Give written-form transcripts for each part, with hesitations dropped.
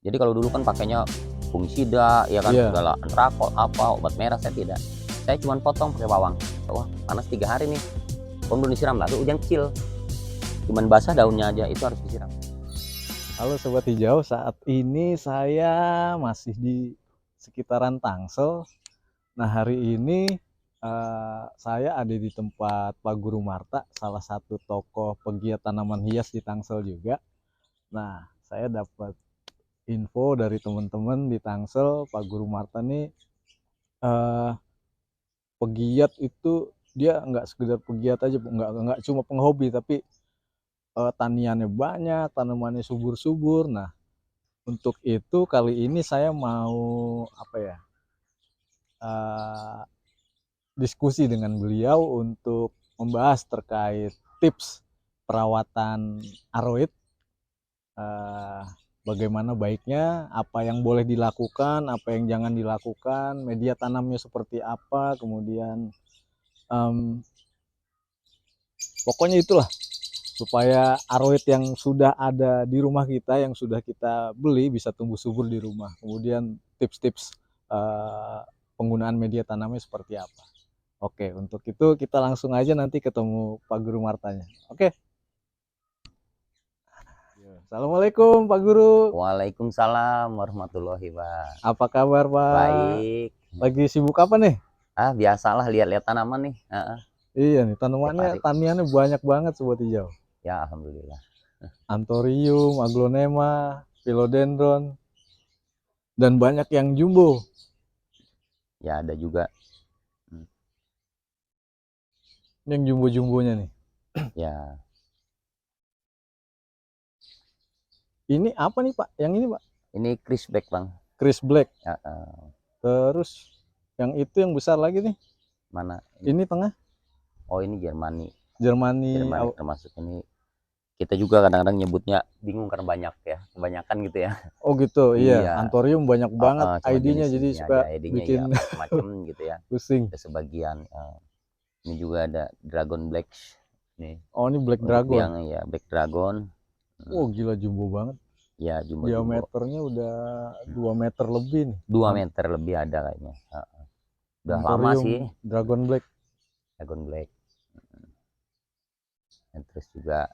Jadi kalau dulu kan pakainya fungisida, ya kan, Iya. segala antrakol, apa, obat merah, saya tidak. Saya cuma potong pakai bawang. Wah, panas 3 hari nih, kok belum disiram, lalu hujan kecil. Cuman basah daunnya aja, itu harus disiram. Halo Sobat Hijau, saat ini saya masih di sekitaran Tangsel. Nah, hari ini saya ada di tempat Pak Guru Marta, salah satu tokoh pegiat tanaman hias di Tangsel juga. Nah, saya dapat info dari teman-teman di Tangsel, Pak Guru Marta nih eh, pegiat itu dia nggak sekedar pegiat aja, nggak cuma penghobi, tapi taniannya banyak, tanamannya subur-subur. Nah, untuk itu kali ini saya mau apa ya? Uh, Diskusi dengan beliau untuk membahas terkait tips perawatan aroid, bagaimana baiknya, apa yang boleh dilakukan, apa yang jangan dilakukan, media tanamnya seperti apa, kemudian pokoknya itulah supaya aroid yang sudah ada di rumah kita, yang sudah kita beli bisa tumbuh subur di rumah. Kemudian tips-tips penggunaan media tanamnya seperti apa. Oke, untuk itu kita langsung aja nanti ketemu Pak Guru Martanya. Oke. Assalamualaikum Pak Guru. Waalaikumsalam warahmatullahi wabarakatuh. Apa kabar Pak? Baik. Lagi sibuk apa nih? Biasalah lihat-lihat tanaman nih. Iya nih, Tiap tanamannya, hari. taniannya banyak banget Sobat Hijau. Ya, alhamdulillah. Anthurium, aglonema, philodendron, dan banyak yang jumbo. Ya, ada juga. Ini yang jumbo-jumbonya nih. Ya, Ini apa nih Pak? Yang ini Pak? ini Chrisback, Bang. Chris Black. Ya, Terus yang itu yang besar lagi nih. mana? Ini tengah. Oh, ini Jermani. Jermani. Jermani termasuk ini. Kita juga kadang-kadang nyebutnya bingung karena banyak ya, kebanyakan gitu ya. Oh gitu, iya. Iya. Anthurium banyak banget Cuma ID-nya, jenis jadi ini suka aja, ID-nya ya bikin macam-macam gitu ya. pusing. Ada sebagian. Ini juga ada Dragon Black. Nih. Oh ini Black Untuk Dragon. yang ya Black Dragon. Oh gila jumbo banget. Ya, jumbo-jumbo. Diameternya udah 2 meter lebih nih. 2 meter lebih ada kayaknya. Udah lama Anthurium sih. Dragon Black. Dragon Black. Dan terus juga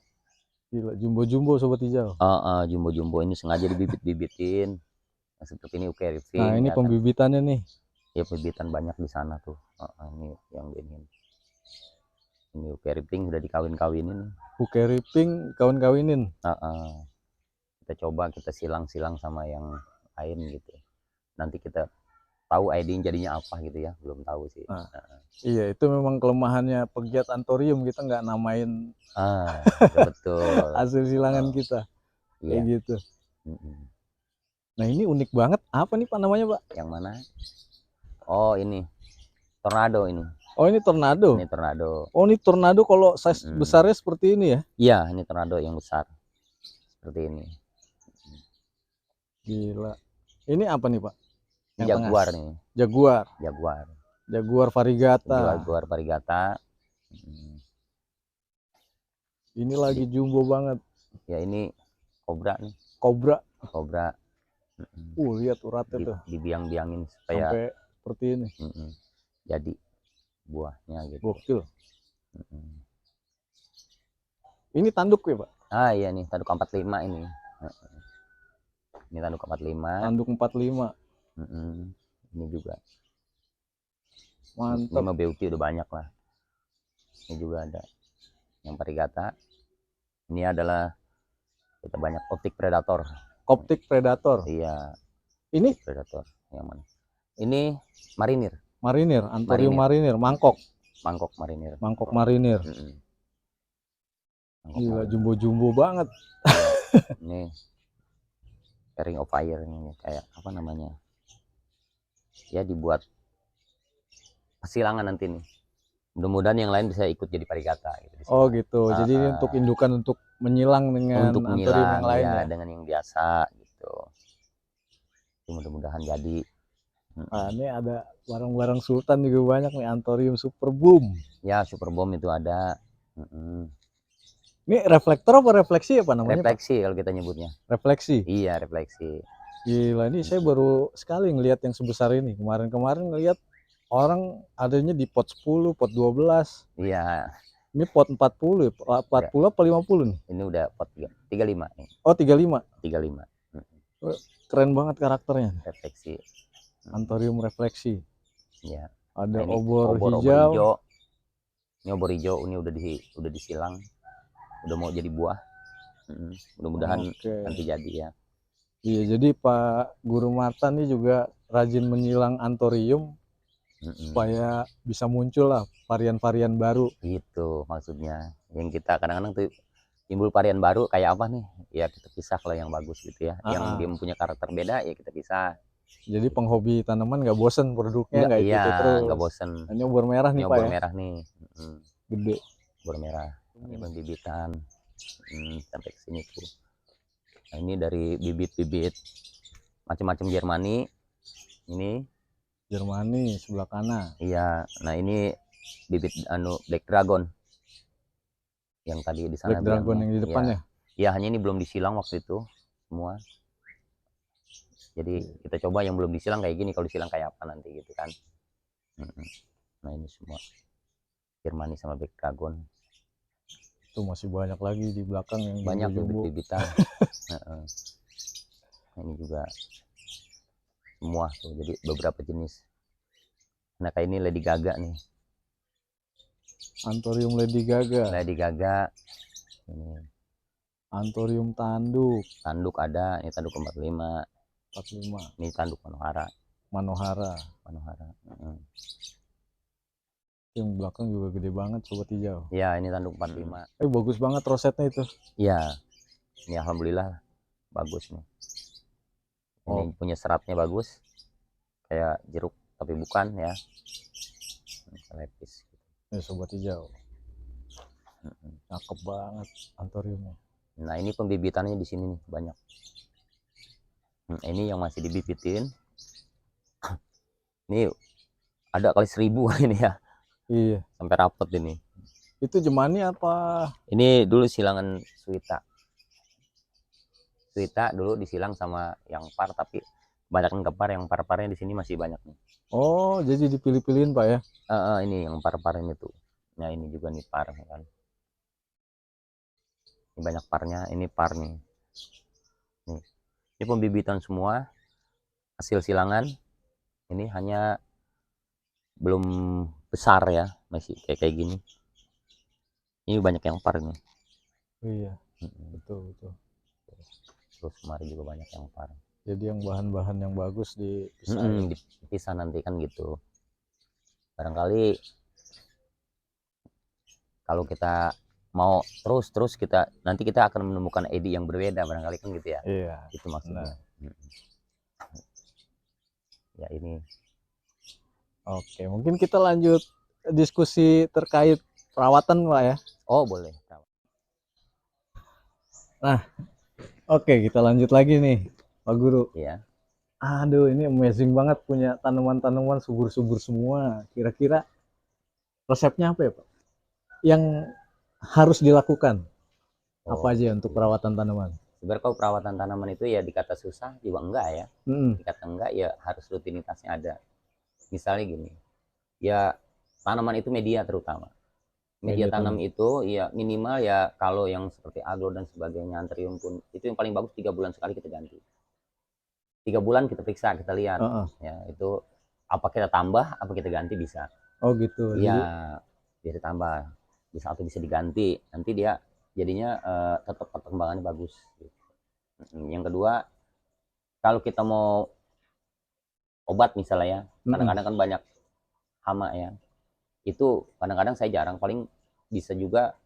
Gila jumbo-jumbo Sobat Hijau. jumbo-jumbo ini sengaja dibibit-bibitin. Nah, seperti ini Eucalyptus. Nah ini ya pembibitannya nih. Ya, pembibitan banyak di sana tuh. Ini yang ini Eucalyptus sudah dikawin-kawinin. Eucalyptus kawin-kawinin. Kita coba kita silang-silang sama yang lain gitu. Nanti kita tahu ID jadinya apa gitu ya, belum tahu sih. Iya, itu memang kelemahannya pegiat Anthurium, kita nggak namain betul hasil silangan kita. Iya. Kayak gitu. Nah ini unik banget, apa nih Pak namanya Pak? Yang mana? Oh ini tornado ini. Oh ini tornado. Ini tornado. Oh ini tornado kalau size besarnya seperti ini ya? Iya, ini tornado yang besar seperti ini. Gila. Ini apa nih Pak? Yang Jaguar tengah. Nih. Jaguar. Jaguar. Jaguar variegata. Jaguar variegata. Ini lagi jumbo banget. Ya ini kobra nih. Kobra. Kobra. Lihat uratnya tuh. Dibiang-biangin supaya sampai seperti ini. Jadi buahnya gitu. Gokil. Ini tanduk ya Pak? Iya nih tanduk 45 ini. Ini tanduk 45. Tanduk 45. Ini juga. Mantap. Ini beauty udah banyak lah. Ini juga ada yang variegata. Ini adalah kita banyak optik predator. Optik predator. Iya. Ini predator yang mana? Ini marinir. Marinir, Anthurium marinir, mangkok. Mangkok marinir. Mangkok marinir. Gila jumbo-jumbo banget. Ini ring of fire ini kayak apa namanya? Ya dibuat silangan nanti nih. Mudah-mudahan yang lain bisa ikut jadi variegata gitu. Oh gitu. Jadi ini untuk indukan untuk menyilang dengan untuk Anthurium yang lain ya, dengan yang biasa gitu. Mudah-mudahan jadi. Ini ada barang-barang sultan juga banyak nih, Anthurium super boom. Ya, super boom itu ada. Ini reflektor apa refleksi apa namanya? Refleksi Pak? Kalau kita nyebutnya. Refleksi. Iya, refleksi. Gila, ini saya baru sekali ngelihat yang sebesar ini. Kemarin-kemarin ngelihat orang adanya di pot 10, pot 12. Iya, Ini pot 40 ya? 40 apa 50 nih? ini udah pot 35 nih, Oh, 35. 35. Keren banget karakternya. Refleksi. Anthurium refleksi. Ya. Ada Nah, ini obor obor hijau. hijau. Ini obor hijau, ini udah disilang. Udah mau jadi buah. Mudah-mudahan Oke. nanti jadi ya. Iya, jadi Pak Guru Mata nih juga rajin menyilang anthurium supaya bisa muncul lah varian-varian baru. Gitu maksudnya. Yang kita kadang-kadang tuh timbul varian baru kayak apa nih? Ya kita pisah kalau yang bagus gitu ya. Yang dia mempunyai karakter beda ya kita pisah. Jadi penghobi tanaman nggak bosen produknya, nggak Iya, itu terus. nggak bosen. Ini obor merah nih Ini Pak obor ya. merah nih. Gede. Obor merah. Ini pembibitan. Sampai ke sini tuh. Nah, ini dari bibit-bibit macam-macam Jermani. Ini Jermani sebelah kanan. iya. Nah, ini bibit Black Dragon. Yang tadi di sana Black Dragon yang di depan ya. Iya, hanya ini belum disilang waktu itu semua. Jadi kita coba yang belum disilang kayak gini, kalau disilang kayak apa nanti gitu kan. Nah, ini semua Jermani sama Black Dragon. Tuh masih banyak lagi di belakang yang banyak jumbo-jumbo. bibit-bibitan. Ini juga semua tuh, jadi beberapa jenis. Nah, kayak ini Lady Gaga nih. Anthurium Lady Gaga. Lady Gaga. Ini Anthurium tanduk. tanduk ada, ini tanduk 45. 45. Ini tanduk Manohara. Manohara. Yang belakang juga gede banget sobat hijau. Ya, ini tanduk 45. Bagus banget rosetnya itu. Iya. Ini alhamdulillah bagus nih. Ini punya seratnya bagus. Kayak jeruk tapi bukan ya. Lepis. Ya sobat hijau. Cakep banget anthuriumnya. Nah, ini pembibitannya di sini nih banyak. Ini yang masih dibibitin. Ini ada kali 1000 ini ya. Iya. Sampai rapet ini. Itu Jermani apa? Ini dulu silangan Suita. Suita dulu disilang sama yang par, tapi kebanyakan kepar, yang par-parnya di sini masih banyak nih. Oh, jadi dipilih-pilihin Pak ya? Ini yang par-par ini tuh. Nah, ini juga nih par kan. Ini banyak parnya, ini par nih. Nih. Ini pembibitan semua hasil silangan. Ini hanya belum besar ya, masih kayak gini. Ini banyak yang par nih. Iya, betul. Terus kemarin juga banyak yang par. Jadi yang bahan-bahan yang bagus dipisah. Dipisah nanti kan gitu. Barangkali kalau kita mau terus kita nanti kita akan menemukan edi yang berbeda barangkali kan gitu ya. Iya. Itu maksudnya. Ya ini. Oke, mungkin kita lanjut diskusi terkait perawatan Pak ya. Oh boleh. Nah, oke kita lanjut lagi nih Pak Guru. Iya. Aduh, ini amazing banget punya tanaman-tanaman subur-subur semua. Kira-kira resepnya apa ya Pak? Yang harus dilakukan apa aja untuk perawatan tanaman? Sebenarnya kalau perawatan tanaman itu ya dikata susah juga enggak ya. Dikata enggak ya harus rutinitasnya ada. Misalnya gini, ya tanaman itu media terutama. Media tanam itu ya minimal ya kalau yang seperti aglo dan sebagainya, anthurium pun itu yang paling bagus 3 bulan sekali kita ganti. 3 bulan kita periksa, kita lihat. Ya itu apa kita tambah, apa kita ganti bisa. Oh gitu. Iya, bisa ditambah, bisa atau bisa diganti. Nanti dia jadinya tetap perkembangannya bagus. Yang kedua, kalau kita mau obat misalnya ya, kadang-kadang kan banyak hama ya. Itu kadang-kadang saya jarang, paling bisa juga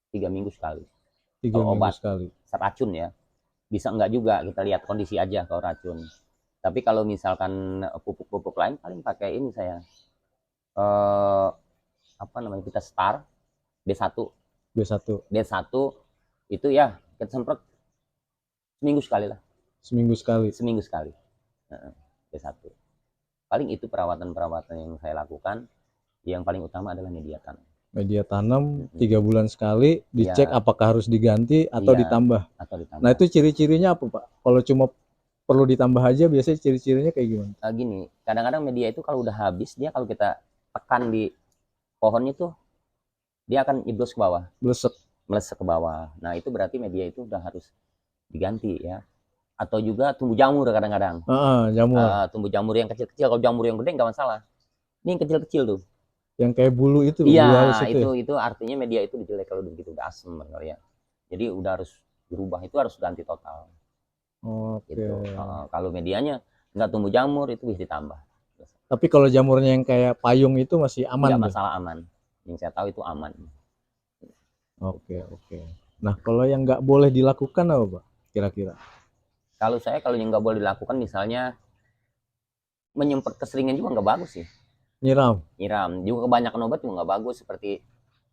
3 minggu sekali. 3 kalau minggu obat sekali. Racun ya, bisa enggak juga, kita lihat kondisi aja kalau racun. Tapi kalau misalkan pupuk-pupuk lain paling pakai ini saya apa namanya, kita Star B1 itu ya kita semprot seminggu sekali lah. Seminggu sekali. B1. Paling itu perawatan yang saya lakukan. Yang paling utama adalah media tanam. 3 bulan sekali, dicek apakah harus diganti atau ditambah. Atau ditambah. Nah itu ciri-cirinya apa Pak? Kalau cuma perlu ditambah aja biasanya ciri-cirinya kayak gimana? Gini, kadang-kadang media itu kalau udah habis, dia kalau kita tekan di pohonnya tuh, dia akan nyeblos ke bawah, Blesek. melesek ke bawah. Nah, itu berarti media itu udah harus diganti ya. Atau juga tumbuh jamur kadang-kadang. Jamur. Tumbuh jamur yang kecil-kecil, kalau jamur yang gede nggak masalah. Ini yang kecil-kecil tuh. Yang kayak bulu itu, Iya, bulu halus itu ya? itu artinya media itu jelek kalau begitu, udah asem kali ya. Jadi udah harus dirubah, itu harus ganti total. Oke. Gitu. Kalau medianya nggak tumbuh jamur itu bisa ditambah. Tapi kalau jamurnya yang kayak payung itu masih aman Nggak tuh? masalah, aman. Yang saya tahu itu aman. Oke, oke. Nah, kalau yang nggak boleh dilakukan apa, Pak? Kira-kira? Kalau yang nggak boleh dilakukan misalnya menyemprot keseringan juga nggak bagus sih. Nyiram? Nyiram juga kebanyakan obat juga nggak bagus, seperti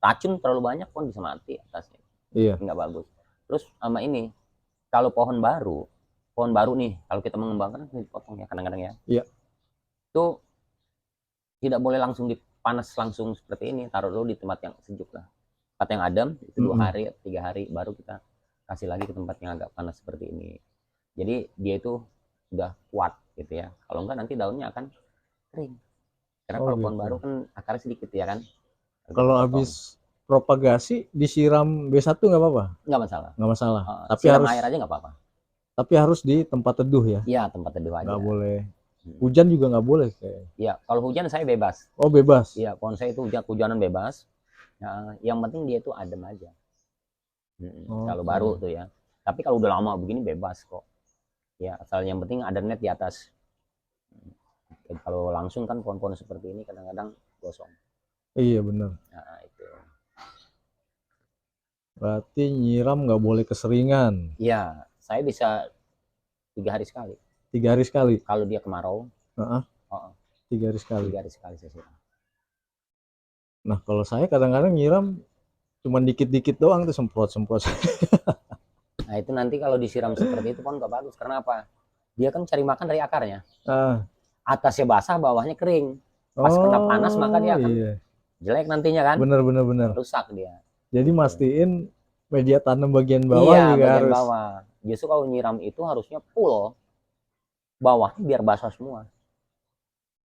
racun terlalu banyak pun bisa mati atasnya. Iya. Nggak bagus. Terus sama ini, kalau pohon baru nih, kalau kita mengembangkan dipotong ya kadang-kadang ya. Iya. Itu tidak boleh langsung dipanas langsung seperti ini, taruh dulu di tempat yang sejuk lah, tempat yang adem, itu 2 hari 3 hari baru kita kasih lagi ke tempat yang agak panas seperti ini. Jadi dia itu sudah kuat gitu ya. Kalau enggak nanti daunnya akan kering. Karena kalau pohon Gitu. baru kan akarnya sedikit ya kan. Kalau habis propagasi disiram B1 nggak apa-apa? Nggak masalah. Nggak masalah. Tapi siram harus air aja nggak apa-apa. Tapi harus di tempat teduh ya? Iya, tempat teduh aja. Nggak boleh. Hujan juga nggak boleh kayak. Iya, kalau hujan saya bebas. Oh, bebas. Iya, pohon saya itu hujanan bebas. Nah, yang penting dia itu adem aja. Kalau baru tuh ya. Tapi kalau udah lama begini bebas kok. Ya, asal yang penting ada net di atas. Kalau langsung kan pohon-pohon seperti ini kadang-kadang gosong. Iya benar. Nah, itu. Berarti nyiram nggak boleh keseringan. Iya, saya bisa 3 hari sekali. 3 hari sekali. Kalau dia kemarau. 3 hari sekali. 3 hari sekali saya siram. Nah, kalau saya kadang-kadang nyiram cuma dikit-dikit doang tuh, semprot-semprot. Nah, itu nanti kalau disiram seperti itu pohon nggak bagus. Karena apa? Dia kan cari makan dari akarnya. Atasnya basah, bawahnya kering. Pas kena panas maka dia akan jelek nantinya kan. Bener. Rusak dia. Jadi mastiin media tanam bagian bawah juga bagian harus. Bawah. Justru kalau nyiram itu harusnya full. Bawahnya biar basah semua.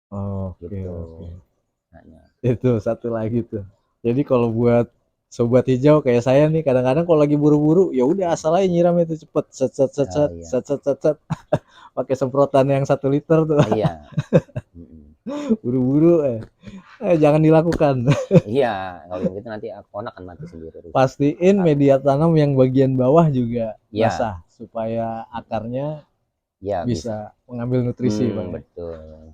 Oke. Nah, itu satu lagi tuh. Jadi kalau buat sobat hijau kayak saya nih, kadang-kadang kalau lagi buru-buru ya udah asal aja nyiram itu cepet, set. Pakai semprotan yang 1 liter tuh. Iya. Buru-buru jangan dilakukan. Iya, kalau gitu nanti pohon akan mati sendiri. Pastiin media tanam yang bagian bawah juga basah supaya akarnya bisa mengambil nutrisi, Pak. Betul.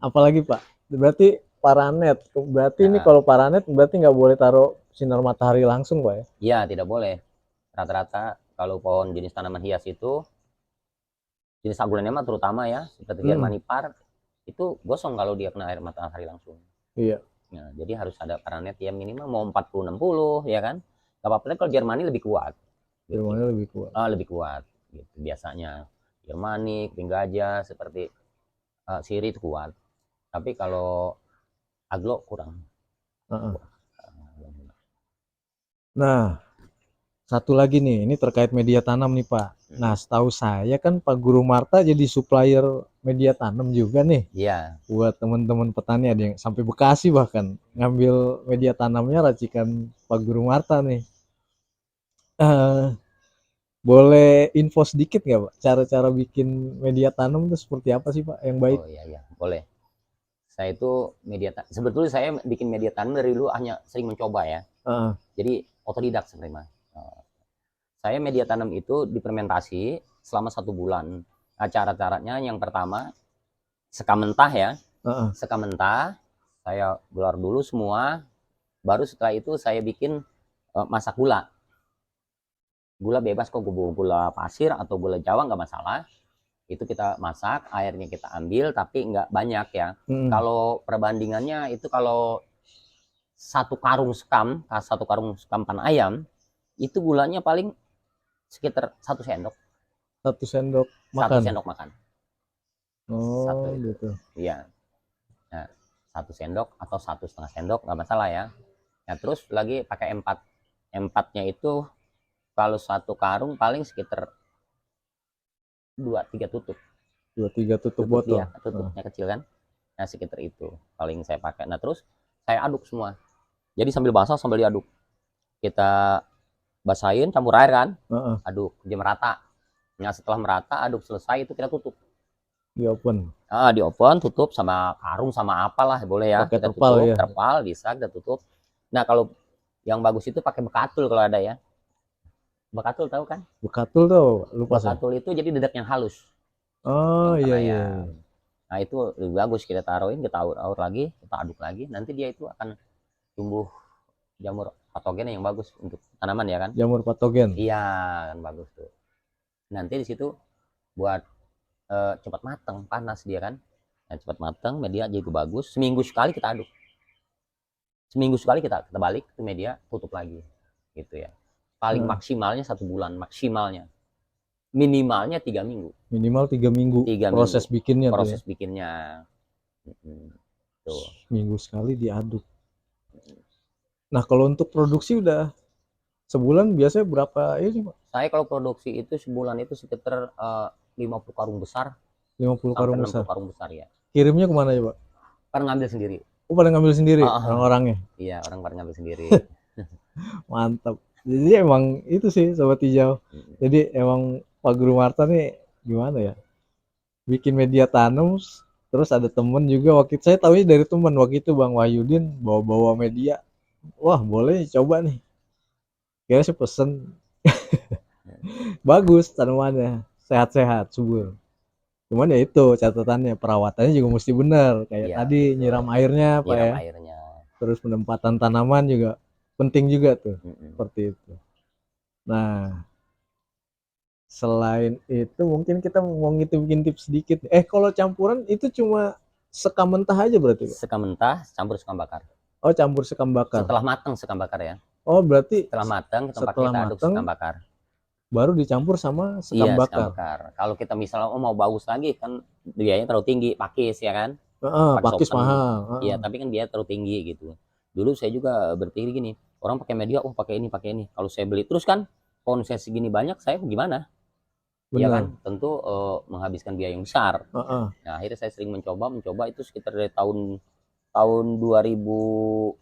Apalagi Pak, berarti paranet. Berarti ini kalau paranet berarti nggak boleh taruh sinar matahari langsung, Pak ya? Iya, tidak boleh. Rata-rata kalau pohon jenis tanaman hias itu, jenis aglonema terutama ya, seperti germanipar, itu gosong kalau dia kena air matahari langsung. Iya. Nah, jadi harus ada paranet ya minimal mau 40-60 ya kan. Gak apa-apa kalau Jermani lebih kuat. Jermani lebih kuat. Lebih kuat gitu biasanya. Jermani, keping gajah seperti siri itu kuat. Tapi kalau aglo kurang. Nah, satu lagi nih, ini terkait media tanam nih Pak. Nah, setahu saya kan Pak Guru Marta jadi supplier media tanam juga nih. Iya. Buat teman-teman petani, ada yang sampai Bekasi bahkan ngambil media tanamnya racikan Pak Guru Marta nih. Boleh info sedikit nggak Pak? Cara-cara bikin media tanam itu seperti apa sih Pak yang baik? Oh iya, boleh. Saya itu sebetulnya saya bikin media tanam dari dulu hanya sering mencoba ya. Jadi otodidak sebenarnya. Saya media tanam itu difermentasi selama 1 bulan. Nah, cara-caranya yang pertama sekam mentah ya. Sekam mentah saya gelar dulu semua. Baru setelah itu saya bikin masak gula. Gula bebas kok, gula pasir atau gula Jawa nggak masalah. Itu kita masak, airnya kita ambil tapi nggak banyak ya. Kalau perbandingannya itu kalau 1 karung sekam pan ayam itu gulanya paling sekitar 1 sendok. 1 sendok makan. 1 sendok makan. Gitu. Iya. Nah, 1 sendok atau 1,5 sendok nggak masalah ya. Nah, terus lagi pakai empatnya itu kalau 1 karung paling sekitar 2-3 tutup. 2-3 tutup Tutup botol. dia, tutupnya kecil kan. Nah, sekitar itu paling saya pakai. Nah, terus saya aduk semua. Jadi sambil basah sambil diaduk. Kita basahin, campur air kan, aduk dia merata. Nah, setelah merata, aduk selesai itu kita tutup. Di open. Di open, tutup sama karung sama apalah boleh ya. Pakai Kita terpal tutup, ya. terpal bisa kita tutup. Nah, kalau yang bagus itu pakai bekatul kalau ada ya. Bekatul tahu kan? Bekatul tuh, lupa saya. Bekatul itu jadi dedek yang halus. Oh Yang iya kena iya. ya. Nah, itu lebih bagus kita taruhin, kita aur lagi, kita aduk lagi. Nanti dia itu akan tumbuh jamur patogen yang bagus untuk tanaman ya kan? Jamur patogen. Iya, kan bagus tuh. Nanti di situ buat cepat matang, panas dia kan. Nah, cepat matang, media juga bagus. Seminggu sekali kita aduk. Seminggu sekali kita balik ke media, tutup lagi. Gitu ya. Paling maksimalnya 1 bulan, maksimalnya. Minimalnya 3 minggu. Minimal 3 minggu. 3 proses minggu. bikinnya Proses tuh ya. bikinnya. Tuh. Minggu sekali diaduk. Nah, kalau untuk produksi udah sebulan biasanya berapa ini, Pak? Saya kalau produksi itu sebulan itu sekitar 50 karung besar 50 karung sampai 60 besar. karung besar ya. Kirimnya kemana ya, Pak? Kan ngambil sendiri. Oh, pada ngambil sendiri orang-orangnya. Iya, orang pada ngambil sendiri. Mantap. Jadi emang itu sih Sobat Hijau. Jadi emang Pak Guru Marta nih gimana ya? Bikin media tanam, terus ada temen juga waktu itu, saya tahu dari temen waktu itu Bang Wahyudin bawa-bawa media. Wah, boleh coba nih. Kayaknya sih pesen. Bagus tanamannya, sehat-sehat, subur. Cuman ya itu catatannya, perawatannya juga mesti benar. Kayak Iya, tadi betul. nyiram airnya Pak Nyiram ya. airnya. Terus penempatan tanaman juga penting juga tuh. Seperti itu. Nah, selain itu mungkin kita mau ngintip-ngintip sedikit. Kalau campuran itu cuma sekam mentah aja berarti, Pak? Sekam mentah campur sekam bakar. Oh, campur sekam bakar. Setelah matang sekam bakar ya. Oh, berarti setelah matang kita pakai setelah kita aduk matang sekam bakar. baru dicampur sama sekam Iya, sekam bakar. bakar. Kalau kita misalnya mau bagus lagi kan biayanya terlalu tinggi, pakis ya kan. Pakis mahal. Iya, tapi kan biaya terlalu tinggi gitu. Dulu saya juga berpikir gini, orang pakai media, pakai ini, pakai ini. Kalau saya beli terus kan, pohon saya segini banyak, saya gimana? Iya kan, tentu menghabiskan biaya yang besar. Nah, akhirnya saya sering mencoba itu sekitar dari tahun 2010.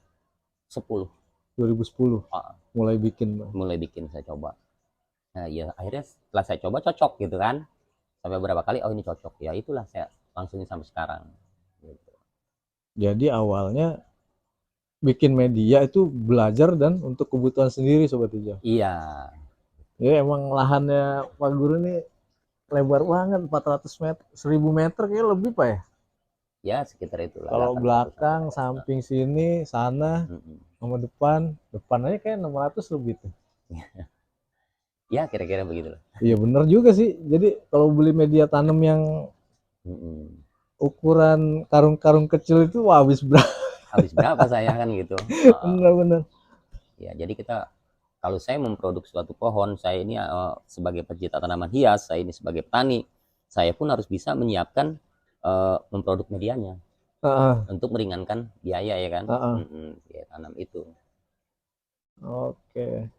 2010 mulai bikin saya coba. Nah, ya akhirnya setelah saya coba cocok gitu kan. Sampai beberapa kali ini cocok. Ya itulah saya langsungin sampai sekarang. Gitu. Jadi awalnya bikin media itu belajar dan untuk kebutuhan sendiri Sobat Hijau. Iya. Ya emang lahannya Pak Guru ini lebar banget, 400 meter, 1000 meter kayak lebih Pak ya? Ya sekitar itulah. Kalau belakang, samping sini, sana, sama depan aja kayak 600 lebih tuh. Ya kira-kira begitu. Iya bener juga sih. Jadi kalau beli media tanam yang ukuran karung-karung kecil itu habis berapa? Habis berapa saya kan gitu. Bener-bener. Ya jadi kita, kalau saya memproduksi suatu pohon, saya ini sebagai pecinta tanaman hias, saya ini sebagai petani, saya pun harus bisa menyiapkan memproduk medianya untuk meringankan biaya ya kan. Biaya tanam itu. Oke.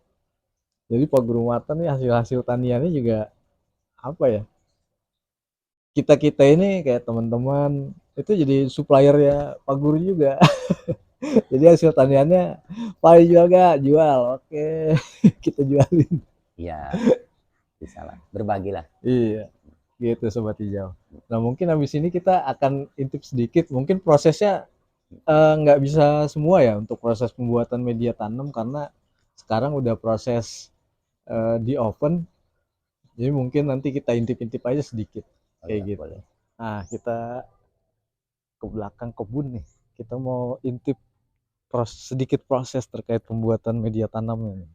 Jadi Pak Guru Marta nih hasil-hasil taniannya juga apa ya? Kita ini kayak teman-teman itu jadi supplier ya Pak Guru juga. Jadi hasil taniannya Pak jual gak? Jual. Oke. Kita jualin. Iya. Bisa lah. Berbagilah. Iya. Gitu Sobat Hijau. Nah mungkin habis ini kita akan intip sedikit. Mungkin prosesnya nggak bisa semua ya untuk proses pembuatan media tanam karena sekarang udah proses di oven. Jadi mungkin nanti kita intip-intip aja sedikit kayak gitu. Boleh. Nah kita ke belakang kebun nih. Kita mau intip sedikit proses terkait pembuatan media tanamnya.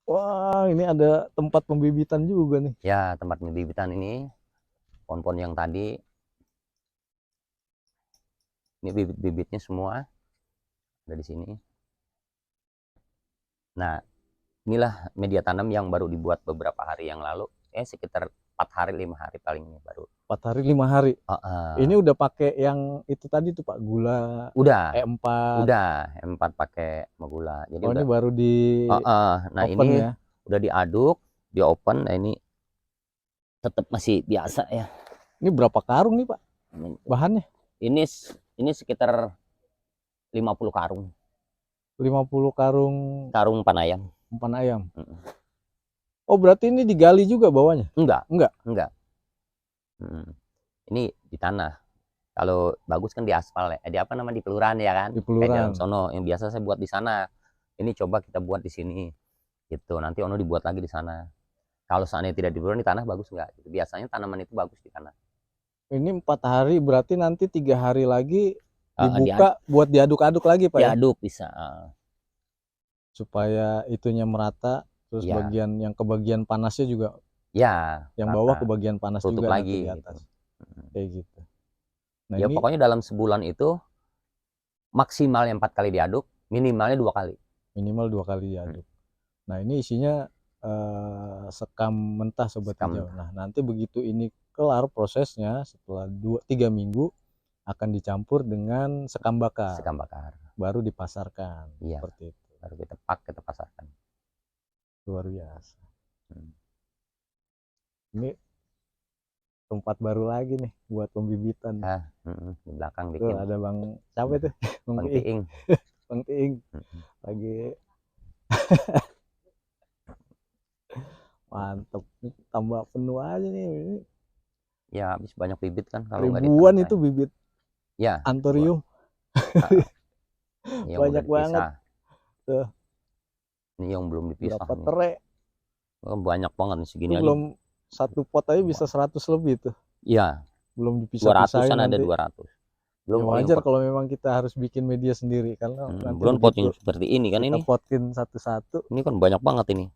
Wah, ini ada tempat pembibitan juga nih. Ya, tempat pembibitan ini. Pohon-pohon yang tadi. Ini bibit-bibitnya semua. Ada di sini. Nah, inilah media tanam yang baru dibuat beberapa hari yang lalu. Sekitar 4 hari, 5 hari paling ini baru. 4 hari, 5 hari? Ini udah pakai yang itu tadi tuh Pak, gula? Udah. E4? Udah, E4 pakai gula. Jadi ini baru di nah ini ya? Udah diaduk, dia open. Nah ini tetap masih biasa ya. Ini berapa karung nih Pak bahannya? Ini sekitar 50 karung. 50 karung Karung panayam. umpan ayam. Oh berarti ini digali juga bawahnya? Enggak. Enggak. Ini di tanah. Kalau bagus kan di aspal ya. Di apa nama, di peluran ya kan? Di Kayak di dalam peluran. sono. Yang biasa saya buat di sana. Ini coba kita buat di sini. Gitu. Nanti ono dibuat lagi di sana. Kalau seandainya tidak di peluran, di tanah bagus enggak? Gitu. Biasanya tanaman itu bagus di tanah. Ini 4 hari berarti nanti 3 hari lagi dibuka buat diaduk-aduk lagi Pak ya? Diaduk bisa. Supaya itunya merata, terus Ya. yang kebagian panasnya juga, Ya. yang bawah kebagian panas tutup juga lagi nanti di atas. gitu. Kayak gitu. Nah Ya ini pokoknya dalam sebulan itu maksimalnya 4 kali diaduk, minimalnya 2 kali. minimal 2 kali diaduk. Nah ini isinya sekam mentah Sobat Sekam Hijau. mentah. Nah nanti begitu ini kelar prosesnya, setelah 2-3 minggu akan dicampur dengan sekam bakar. Sekam bakar. Baru dipasarkan. Iya. Seperti itu. Baru kita pakai, kita pasarkan. Luar biasa. Ini tempat baru lagi nih buat pembibitan. Di belakang Tuh bikin. ada Bang siapa itu? Bang Tiing. Bang Tiing lagi mantep, tambah penuh aja nih. Ya habis banyak bibit kan kalau nggak Ribuan ditangkai. itu bibit Ya. anthurium. Yang Banyak banget. Tuh. Ini yang belum dipisah. Berapa terai? Banyak banget nih segini Itu aja. belum satu pot aja bisa 100 lebih tuh. Iya. Belum dipisah-pisahin 200-an ada nanti. 200. Belum ya wajar kalau memang kita harus bikin media sendiri karena nanti belum potnya seperti ini kan, kita ini. potkin satu-satu. Ini kan banyak banget ini.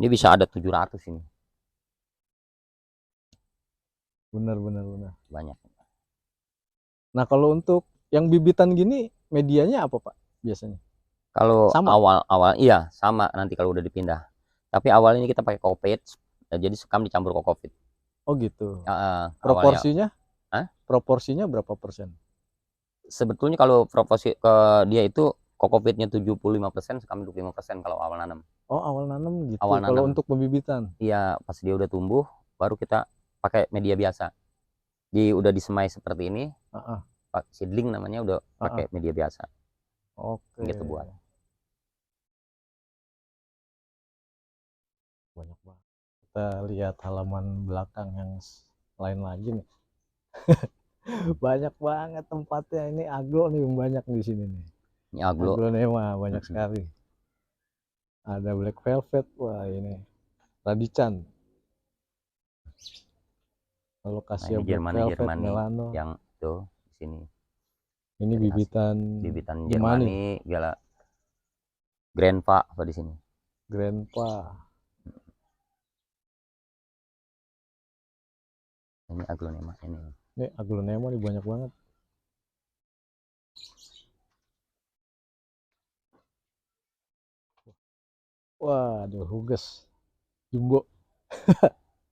Ini bisa ada 700 ini. Benar. Banyak. Nah kalau untuk yang bibitan gini medianya apa Pak biasanya? Kalau sama? awal iya sama nanti kalau udah dipindah. Tapi awal ini kita pakai kokopit, jadi sekam dicampur kokopit. Oh gitu. Proporsinya? Proporsinya berapa persen? Sebetulnya kalau proporsi ke dia itu kokopitnya 75%, sekam 25% kalau awal nanam. Oh awal nanam gitu. Awal kalau nanam. untuk pembibitan? Iya, pas dia udah tumbuh, baru kita pakai media biasa. Udah disemai seperti ini, seedling namanya, udah pakai media biasa. Oke. Gitu buat. Banyak banget. Kita lihat halaman belakang yang lain lagi nih. Banyak banget tempatnya. Ini aglo nih banyak di sini nih. Ini aglonema banyak sekali. Ada black velvet, wah ini radichan. Lokasi black velvet, melano. Yang itu di sini. Ini bibitan Jermani, gala Grandpa apa di sini. Grandpa. Ini aglonema ini. Ini aglonema nih banyak banget. Waduh, huges jumbo.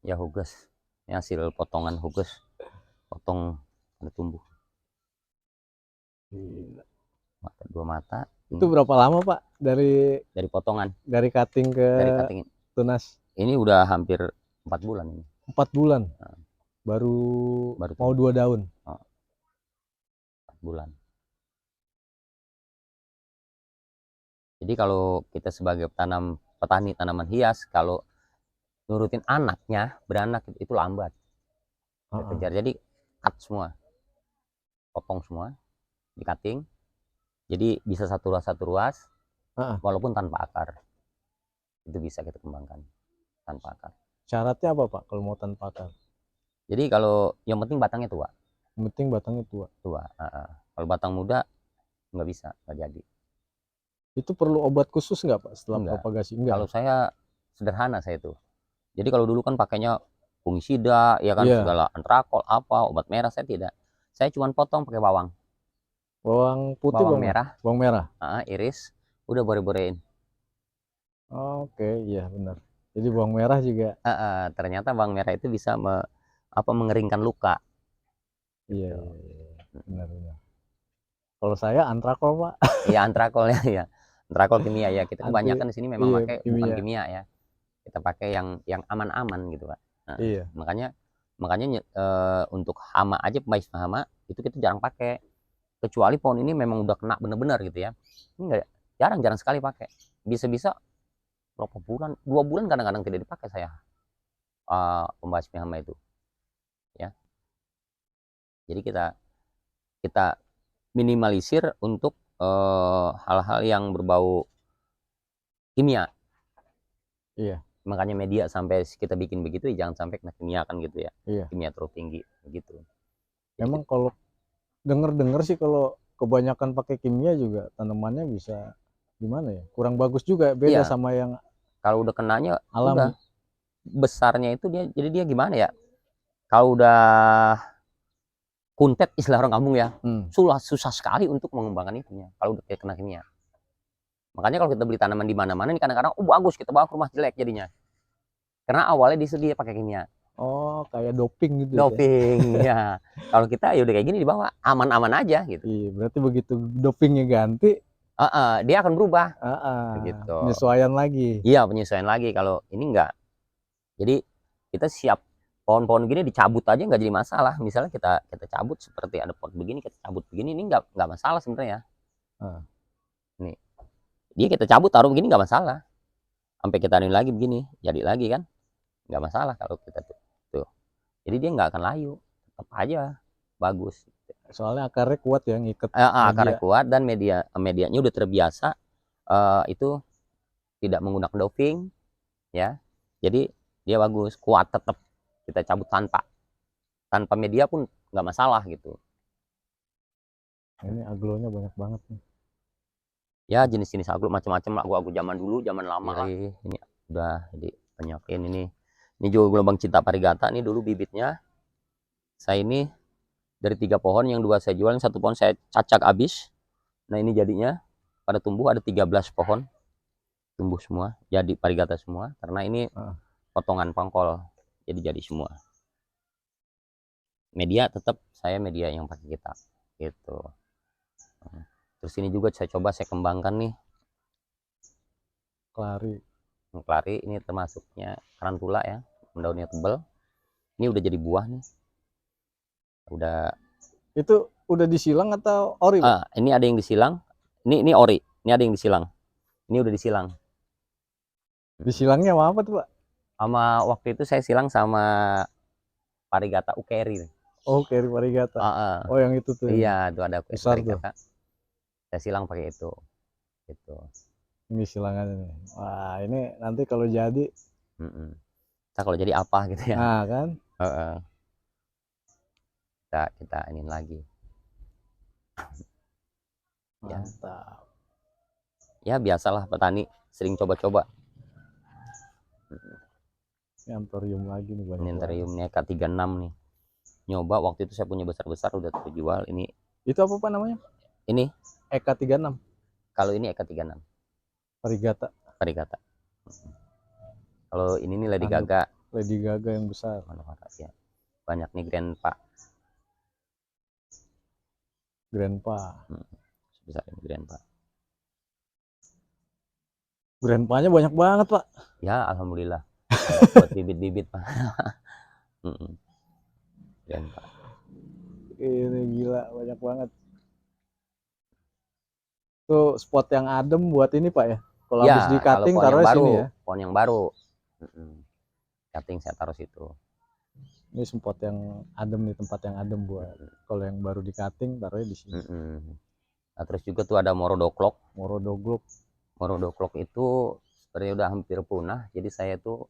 Ya huges. Ini hasil potongan huges. Potong ada tumbuh. Gila. Mata, 2 mata. Itu berapa lama Pak dari potongan? Dari cutting ke tunas? Ini udah hampir 4 bulan ini. 4 bulan. Baru mau 2 daun. 4 bulan. Jadi kalau kita sebagai petani tanaman hias, kalau nurutin anaknya beranak itu lambat. Kejar. Jadi cut semua, potong semua, di cutting. Jadi bisa satu ruas, walaupun tanpa akar. Itu bisa kita kembangkan tanpa akar. Syaratnya apa Pak kalau mau tanpa akar? Jadi kalau yang penting batangnya tua. Yang penting batangnya tua. Kalau batang muda nggak bisa, nggak jadi. Itu perlu obat khusus nggak Pak setelah propagasi? Enggak. Kalau saya sederhana saya itu. Jadi kalau dulu kan pakainya fungisida, ya kan, segala antrakol apa, obat merah, saya tidak. Saya cuma potong pakai bawang. Bawang putih, bawang merah. Bawang merah. Iris, udah bore-borein. Oke, iya benar. Jadi bawang merah juga. Ternyata bawang merah itu bisa mengeringkan luka. Iya, benar. Kalau saya antrakol Pak. Iya antrakol ya. Antrakol kimia ya. Kita kebanyakan di sini memang pakai bukan kimia ya. kita pakai yang aman-aman gitu Pak. Nah, Iya. makanya untuk hama aja, pembasmi hama itu kita jarang pakai, kecuali pohon ini memang udah kena bener-bener gitu ya. Ini enggak, jarang sekali pakai. Bisa-bisa berapa bulan, 2 bulan kadang-kadang tidak dipakai saya pembasmi hama itu ya. Jadi kita minimalisir untuk hal-hal yang berbau kimia. Iya. Makanya media sampai kita bikin begitu ya, jangan sampai kena kimia kan gitu ya. Iya. Kimia terlalu tinggi begitu. Memang kalau denger sih kalau kebanyakan pakai kimia juga tanamannya bisa gimana ya, kurang bagus juga, beda iya, sama yang kalau udah kenanya alami. udah besarnya itu dia, jadi dia gimana ya, kalau udah kuntet istilah orang kampung ya, susah sekali untuk mengembangkan itunya kalau udah kena kimia. Makanya kalau kita beli tanaman di mana-mana nih kadang-kadang bagus, kita bawa ke rumah jelek jadinya, karena awalnya dia pakai kimia. Oh, kayak doping gitu ya? Doping ya. Kalau kita ya udah kayak gini dibawa aman-aman aja gitu. Iya, berarti begitu dopingnya ganti, dia akan berubah gitu. penyesuaian lagi. Iya, penyesuaian lagi. Kalau ini enggak, jadi kita siap pohon-pohon gini dicabut aja nggak jadi masalah. Misalnya kita cabut seperti ada pohon begini, kita cabut begini, ini nggak masalah sebenarnya. Nih, dia kita cabut taruh begini nggak masalah. Sampai kita ini lagi begini, jadi lagi kan, nggak masalah kalau kita tuh. Jadi dia nggak akan layu, tetap aja bagus. Soalnya akarnya kuat ya, ngikat Akarnya kuat dan medianya udah terbiasa itu tidak menggunakan doping ya. Jadi dia bagus, kuat, tetap kita cabut tanpa media pun nggak masalah gitu. Ini aglonya banyak banget nih. Ya jenis-jenis aglo macam-macam lah, aglo zaman dulu, zaman lama lah. Ini udah jadi penyokin ini. Ini juga gelombang cinta varigata, ini dulu bibitnya. Saya ini dari 3 pohon, yang 2 saya jual, yang 1 pohon saya cacak habis. Nah ini jadinya pada tumbuh, ada 13 pohon tumbuh semua, jadi varigata semua, karena ini potongan pangkol, jadi semua. Media tetap saya media yang pakai kita gitu. Terus ini juga saya coba saya kembangkan nih, Klari ini termasuknya tarantula ya, daunnya tebal. Ini udah jadi buah nih. Itu udah disilang atau ori, Pak? Ini ada yang disilang. Ini ori. Ini ada yang disilang. Ini udah disilang. Disilangnya sama apa tuh, Pak? Sama waktu itu saya silang sama varigata ukeri. Oh, ukeri varigata. Oh, yang itu tuh. Iya, itu ada ukeri varigata. Saya silang pakai itu. Gitu. Ini silangannya nih. Wah, ini nanti kalau jadi. Kita kalau jadi apa gitu ya? Nah, kan? Kita ini lagi. Mantap. Ya biasalah petani sering coba-coba. Ini anthurium lagi nih banyak. Ini anthurium nih K36 nih. Nyoba waktu itu saya punya besar-besar udah terjual. Ini. Itu apa Pak namanya? Ini EK36. Kalau ini EK36. Varigata. Kalau ini nih Lady Gaga. Lady Gaga yang besar. Ya. Banyak nih Grandpa. Besar ini Grandpa. Grandpanya banyak banget Pak. Ya alhamdulillah. Buat bibit-bibit Pak. Grandpa. Ini gila banyak banget. Tuh spot yang adem buat ini Pak ya. Kalau habis di cutting taruh sini ya. Pohon yang baru. Cutting saya taruh situ. Ini spot yang adem nih, tempat yang adem buat. Kalau yang baru di cutting taruhnya di sini. Nah, terus juga tuh ada morodoclock. Morodoclock itu sebenarnya udah hampir punah. Jadi saya tuh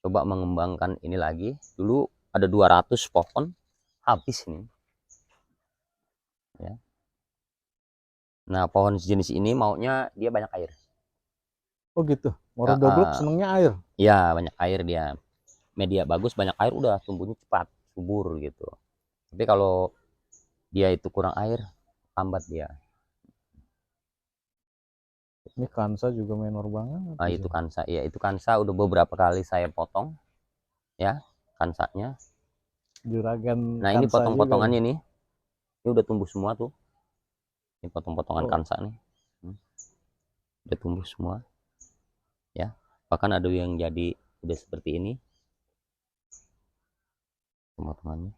coba mengembangkan ini lagi. Dulu ada 200 pohon, habis ini. Ya. Nah, pohon sejenis ini maunya dia banyak air. Oh gitu. Morodoclock senengnya air. Iya, banyak air dia. Media bagus, banyak air udah tumbuhnya cepat, subur gitu. Tapi kalau dia itu kurang air, lambat dia. Ini kansa juga menor banget. Itu kansa, ya itu kansa udah beberapa kali saya potong, ya kansanya. Juragan. Nah ini potong-potongannya nih, ini udah tumbuh semua tuh. Ini potong-potongan kansa nih, udah tumbuh semua, ya. bahkan ada yang jadi udah seperti ini potongannya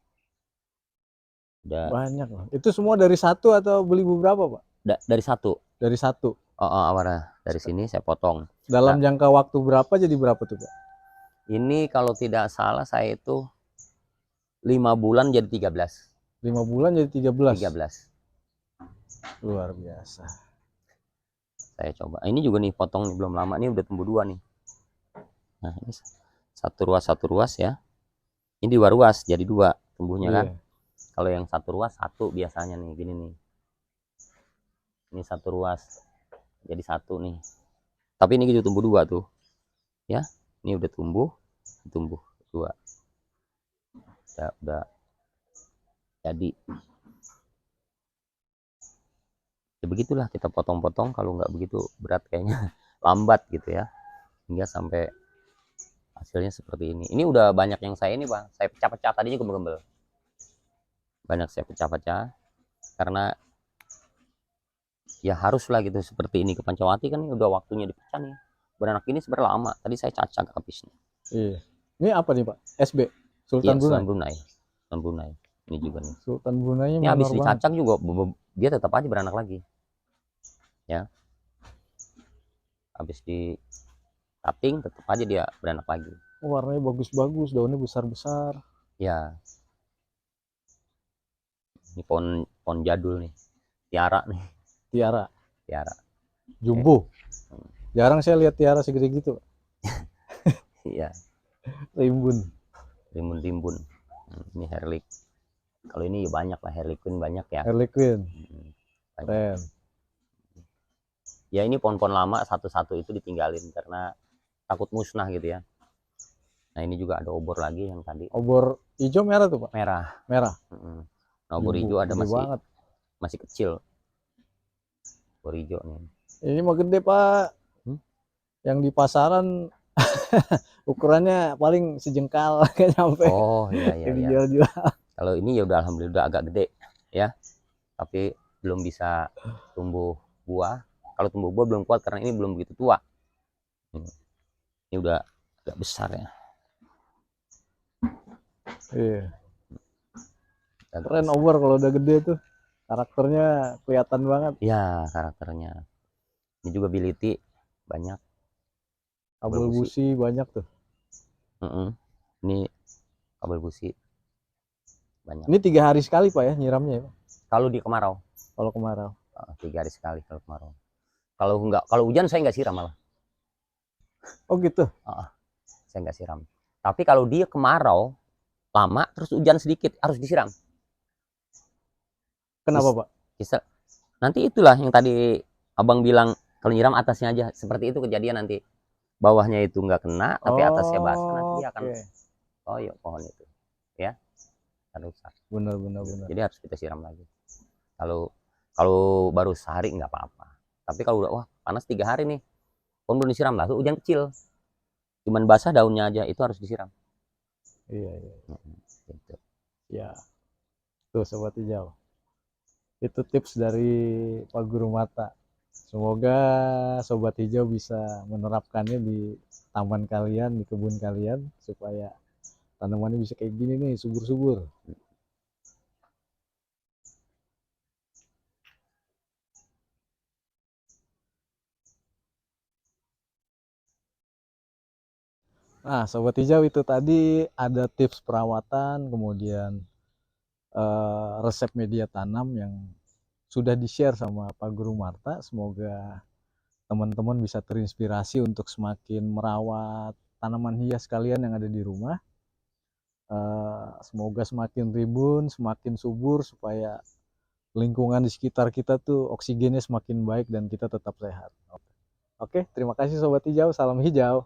udah Banyak loh. Itu semua dari satu atau beli beberapa, Pak? dari satu. Dari satu. Awalnya dari sini saya potong. Dalam Nah, jangka waktu berapa jadi berapa tuh, Pak? ini kalau tidak salah saya itu 5 bulan jadi 13. 5 bulan jadi 13. 13. Luar biasa. Saya coba. Ini juga nih potong nih, belum lama nih udah tumbuh 2 nih. Nah, ini satu ruas ya. Ini 2 ruas jadi 2 tumbuhnya kan. Kalau yang satu ruas 1 biasanya nih gini nih. Ini satu ruas jadi 1 nih. Tapi ini juga tumbuh 2 tuh. Ya. Ini udah tumbuh 2. Udah jadi. Ya begitulah kita potong-potong, kalau nggak begitu berat kayaknya lambat gitu ya, hingga sampai hasilnya seperti ini. Ini udah banyak yang saya ini Bang, saya pecah-pecah, tadinya gembel-gembel banyak saya pecah-pecah karena ya harus lah gitu. Seperti ini ke Pancawati kan ini udah waktunya dipecah nih, beranak ini sebenarnya lama, tadi saya cacak habisnya. Iya, ini apa nih Pak? SB Iya, Sultan Brunei. Sultan Brunei ini juga nih, Sultan Brunei ini habis manor banget. dicacak juga dia tetap aja beranak lagi ya, habis di cutting tetap aja dia beranak lagi. Warnanya bagus-bagus, daunnya besar-besar. Ya, ini pohon jadul nih, tiara nih, Tiara tiara jumbo. Jarang saya lihat tiara segede gitu. iya, Rimbun. rimbun. Ini herlik, kalau ini ya banyak lah, herliquin banyak ya. Harley Quinn. Banyak. Keren. Ya ini pohon-pohon lama satu-satu itu ditinggalin karena takut musnah gitu ya. Nah ini juga ada obor lagi yang tadi Obor hijau merah tuh Pak? merah. Merah. Nah obor hijau ada banget. masih kecil. Obor hijau nih. Ini mah gede Pak. Yang di pasaran ukurannya paling sejengkal kayak nyampe. Oh iya. Dijual-jual. Kalau ini ya udah alhamdulillah agak gede ya, tapi belum bisa tumbuh buah. Kalau tumbuh buah belum kuat karena ini belum begitu tua. Ini udah agak besar ya. Iya. Keren obor kalau udah gede tuh. Karakternya kelihatan banget. Iya, karakternya. Ini juga biliti banyak. Kabel busi banyak tuh. Ini kabel busi banyak. Ini 3 hari sekali Pak ya nyiramnya ya? Kalau di kemarau. Kalau kemarau. 3 hari sekali kalau kemarau. Kalau hujan saya nggak siram malah. Oh gitu. Saya nggak siram. Tapi kalau dia kemarau lama terus hujan sedikit harus disiram. Kenapa Pak? Nanti itulah yang tadi abang bilang, kalau nyiram atasnya aja. Seperti itu kejadian nanti. Bawahnya itu nggak kena, tapi atasnya basah, nanti dia akan koyok pohon itu. Ya, akan rusak. Benar. Jadi harus kita siram lagi. Kalau baru sehari nggak apa-apa. Tapi kalau udah wah panas 3 hari nih, pohon belum disiram lah, hujan kecil, cuman basah daunnya aja, itu harus disiram. Iya. Gitu. Ya, tuh Sobat Hijau. Itu tips dari Pak Guru Mata. Semoga Sobat Hijau bisa menerapkannya di taman kalian, di kebun kalian, supaya tanamannya bisa kayak gini nih, subur-subur. Nah, Sobat Hijau, itu tadi ada tips perawatan, kemudian resep media tanam yang sudah di-share sama Pak Guru Marta. Semoga teman-teman bisa terinspirasi untuk semakin merawat tanaman hias kalian yang ada di rumah. Semoga semakin rimbun, semakin subur, supaya lingkungan di sekitar kita tuh oksigennya semakin baik dan kita tetap sehat. Oke, terima kasih Sobat Hijau, salam hijau.